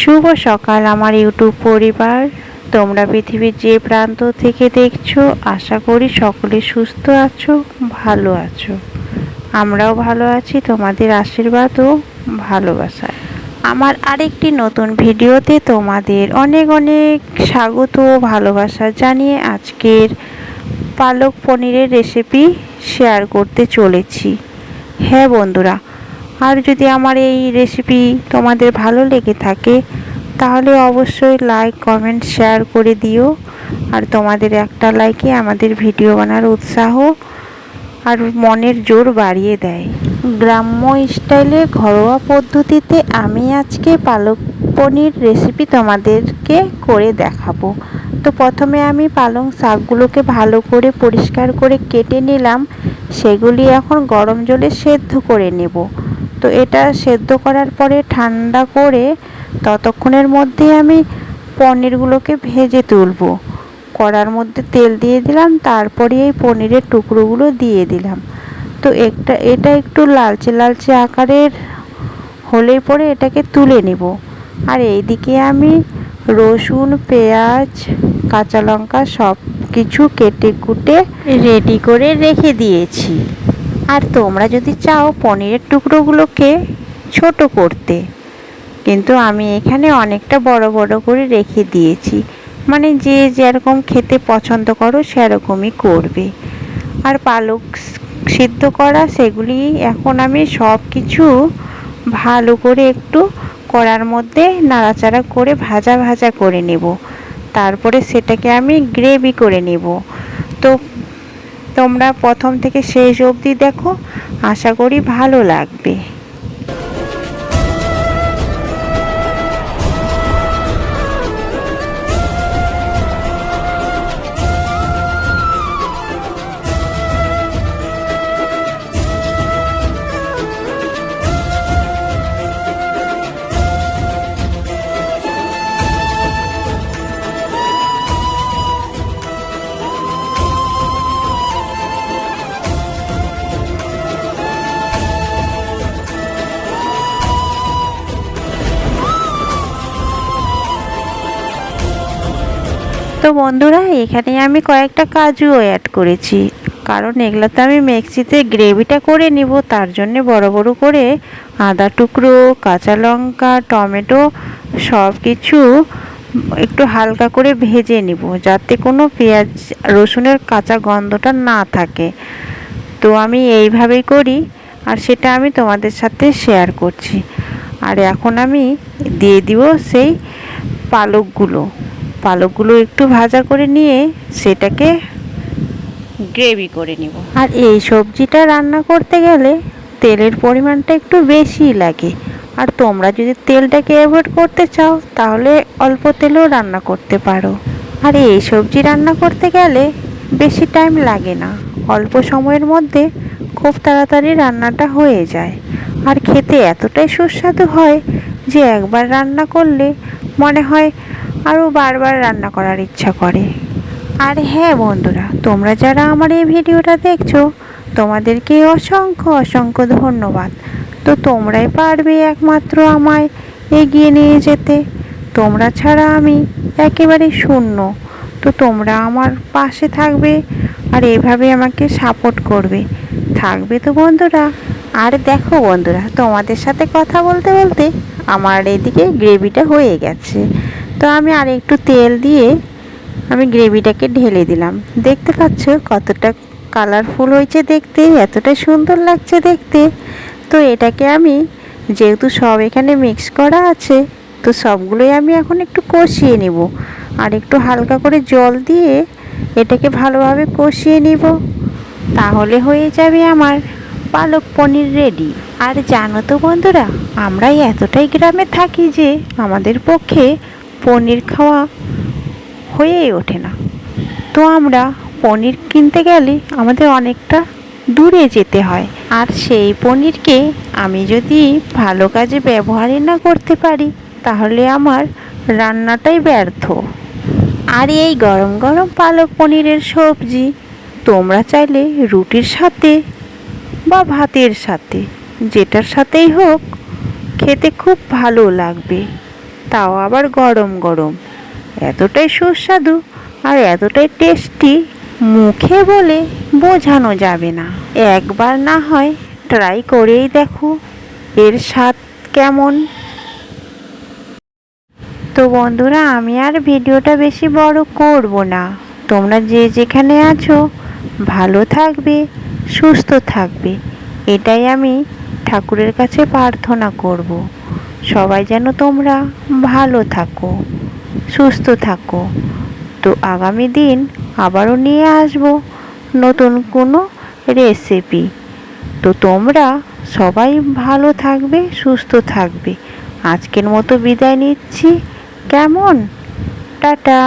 শুভ সকাল আমার ইউটিউব পরিবার। তোমরা পৃথিবীর যে প্রান্ত থেকে দেখছো, আশা করি সকলে সুস্থ আছো, ভালো আছো। আমরাও ভালো আছি তোমাদের আশীর্বাদ ও ভালোবাসায়। আমার আরেকটি নতুন ভিডিওতে তোমাদের অনেক অনেক স্বাগত ও ভালোবাসা জানিয়ে আজকের পালক পনিরের রেসিপি শেয়ার করতে চলেছি। হ্যাঁ বন্ধুরা, আর যদি আমার এই রেসিপি তোমাদের ভালো লেগে থাকে তাহলে অবশ্যই লাইক কমেন্ট শেয়ার করে দিও। আর তোমাদের একটা লাইকে আমাদের ভিডিও বানার উৎসাহ আর মনের জোর বাড়িয়ে দেয়। গ্রাম্য স্টাইলে ঘরোয়া পদ্ধতিতে আমি আজকে পালক পনির রেসিপি তোমাদেরকে করে দেখাবো। তো প্রথমে আমি পালং শাকগুলোকে ভালো করে পরিষ্কার করে কেটে নিলাম। সেগুলি এখন গরম জলে সেদ্ধ করে নেব। তো এটা সেদ্ধ করার পরে ঠান্ডা করে ততক্ষণের মধ্যে আমি পনিরগুলোকে ভেজে তুলব। কড়ার মধ্যে তেল দিয়ে দিলাম, তারপরে এই পনিরের টুকরোগুলো দিয়ে দিলাম। তো এটা একটু লালচে লালচে আকারের হলেই পরে এটাকে তুলে নেব। আর এইদিকে আমি রসুন, পেঁয়াজ, কাঁচা লঙ্কা সব কিছু কেটে কুটে রেডি করে রেখে দিয়েছি। আর তোমরা যদি চাও পনিরের টুকরোগুলোকে ছোট করতে, কিন্তু আমি এখানে অনেকটা বড় বড় করে রেখে দিয়েছি। মানে যে যেরকম খেতে পছন্দ করো সেরকমই করবে। আর পালক সিদ্ধ করা সেগুলি এখন আমি সব কিছু ভালো করে একটু কড়ার মধ্যে নাড়াচাড়া করে ভাজা ভাজা করে নেব। তারপরে সেটাকে আমি গ্রেভি করে নেব। তো তোমরা প্রথম থেকে শেষ অবধি দেখো, আশা করি ভালো লাগবে। তো বন্ধুরা, এখানে আমি কয়েকটা কাজুও অ্যাড করেছি, কারণ এগুলো তো আমি মিক্সিতে গ্রেভিটা করে নিব। তার জন্যে বড় বড় করে আদা টুকরো, কাঁচা লঙ্কা, টমেটো সব কিছু একটু হালকা করে ভেজে নিব, যাতে কোনো পেঁয়াজ রসুনের কাঁচা গন্ধটা না থাকে। তো আমি এইভাবেই করি, আর সেটা আমি তোমাদের সাথে শেয়ার করছি। আর এখন আমি দিয়ে দিব সেই পালকগুলো একটু ভাজা করে নিয়ে সেটাকে গ্রেভি করে নিব। আর এই সবজিটা রান্না করতে গেলে তেলের পরিমাণটা একটু বেশি লাগে। আর তোমরা যদি তেলটাকে অ্যাভয়েড করতে চাও তাহলে অল্প তেলেও রান্না করতে পারো। আর এই সবজি রান্না করতে গেলে বেশি টাইম লাগে না, অল্প সময়ের মধ্যে খুব তাড়াতাড়ি রান্নাটা হয়ে যায়। আর খেতে এতটাই সুস্বাদু হয় যে একবার রান্না করলে মনে হয় আরও বারবার রান্না করার ইচ্ছা করে। আর হ্যাঁ বন্ধুরা, তোমরা যারা আমার এই ভিডিওটা দেখছো তোমাদেরকে অসংখ্য অসংখ্য ধন্যবাদ। তো তোমরাই পারবে একমাত্র আমায় এগিয়ে নিয়ে যেতে। তোমরা ছাড়া আমি একেবারে শূন্য। তো তোমরা আমার পাশে থাকবে আর এইভাবে আমাকে সাপোর্ট করবে, থাকবে তো বন্ধুরা। আর দেখো বন্ধুরা, তোমাদের সাথে কথা বলতে বলতে আমার এদিকে গ্রেভিটা হয়ে গেছে। তো আমি আর একটু তেল দিয়ে আমি গ্রেভিটাকে ঢেলে দিলাম। দেখতে পাচ্ছ কতটা কালারফুল হয়েছে দেখতে, এতটা সুন্দর লাগছে দেখতে। তো এটাকে আমি যেহেতু সব এখানে মিক্স করা আছে, তো সবগুলোই আমি এখন একটু কষিয়ে নিব। আর একটু হালকা করে জল দিয়ে এটাকে ভালোভাবে কষিয়ে নিব, তাহলে হয়ে যাবে আমার পালক পনির রেডি। আর জানো তো বন্ধুরা, আমরা এতটাই গ্রামে থাকি যে আমাদের পক্ষে পনির খাওয়া হয়েই ওঠে না। তো আমরা পনির কিনতে গেলে আমাদের অনেকটা দূরে যেতে হয়। আর সেই পনিরকে আমি যদি ভালো কাজে ব্যবহারই না করতে পারি তাহলে আমার রান্নাটাই ব্যর্থ। আর এই গরম গরম পালক পনিরের সবজি তোমরা চাইলে রুটির সাথে বা ভাতের সাথে, যেটার সাথেই হোক, খেতে খুব ভালো লাগবে। তাও আবার গরম গরম। এতটাই সুস্বাদু আর এতটাই টেস্টি, মুখে বলে বোঝানো যাবে না। একবার না হয় ট্রাই করেই দেখো এর স্বাদ কেমন। তো বন্ধুরা, আমি আর ভিডিওটা বেশি বড় করব না। তোমরা যে যেখানে আছো ভালো থাকবে, সুস্থ থাকবে, এটাই আমি ঠাকুরের কাছে প্রার্থনা করব। সবাই যেন তোমরা ভালো থাকো, সুস্থ থাকো। তো আগামী দিন আবারও নিয়ে আসবো নতুন কোনো রেসিপি। তো তোমরা সবাই ভালো থাকবে, সুস্থ থাকবে। আজকের মতো বিদায় নিচ্ছি। কেমন? টাটা।